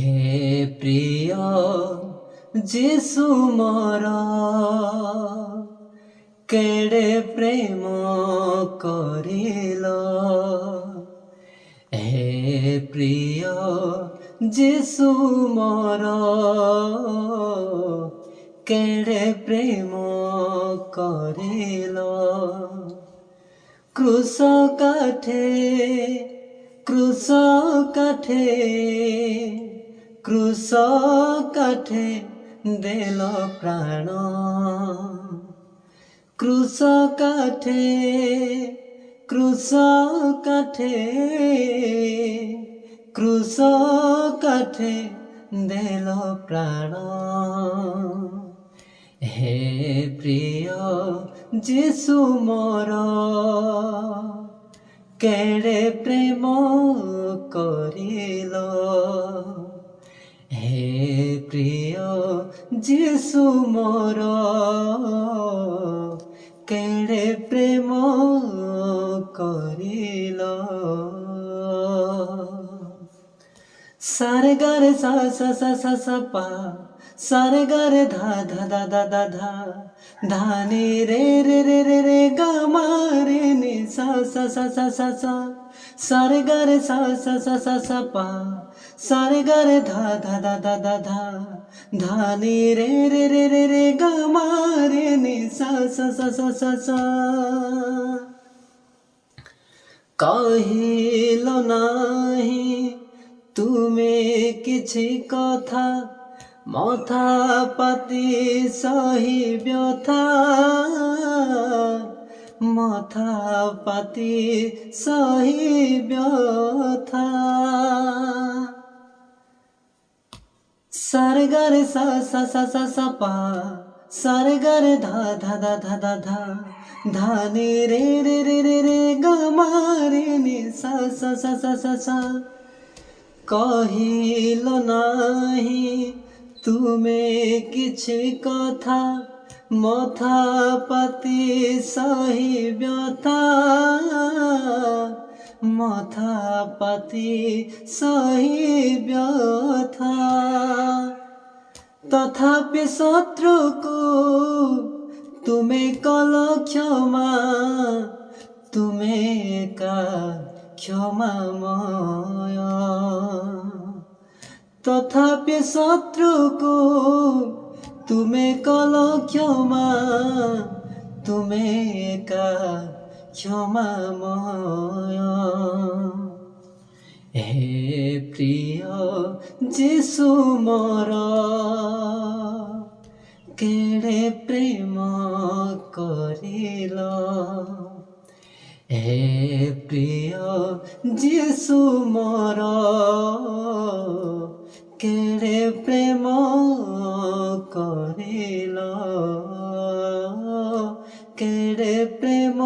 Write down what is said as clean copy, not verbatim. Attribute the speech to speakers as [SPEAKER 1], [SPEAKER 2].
[SPEAKER 1] হে প্রিয় যিশু মোর কেড়ে প্রেম করিল। হে প্রিয় যিশু মোর কেড়ে প্রেম করিল। ক্রুশ কাঠে ক্রুশ কাঠে ক্রুশ কাঠে দেল প্রাণ। ক্রুশ কাঠে ক্রুশ কাঠে ক্রুশ কাঠে দেল প্রাণ। হে প্রিয় যিশু মোর কেড়ে প্রেম করিল। হে প্রিয় যিশু মোর কেড়ে প্রেম করিল। সারে গারে সা সা সা সা সা পা, সারে গারে ধা ধা ধা ধা ধা ধা, ধা নি রে রে রে রে রে গা মা রে নি সা সা সা সা সা সা, সারে গারে সা সা সা সা সা পা, সারে গারে ধা ধা ধা ধা ধা ধা, ধা নি রে রে রে রে রে গা মা রে নি সা সা সা সা সা সা। কহিল নাহি তুমি কিছু কথা, মথা পাতি সহি ব্যথা, মথা পাতি সহি ব্যথা। সারে গারে সা সা সা সা সা পা, সারে গারে ধা ধা ধা ধা ধা ধা, ধা নি রে রে রে রে রে গা মা রে নি সা সা সা সা সা সা। কহিল নাহি তুমি কিছু কথা, মথা পাতি সহি ব্যথা, মথা পাতি সহি ব্যথা। তথাপি শত্রুকু তুমি কল ক্ষমা, তুমি একা ক্ষমাময়। তথাপি শত্রুকু তুমি কল ক্ষমা, তুমি একা ক্ষমাময়। হে প্রিয় যিশু মোর কেড়ে প্রেম করিল। হে প্রিয় যিশু মোর কেড়ে প্রেম করিল, কেড়ে প্রেম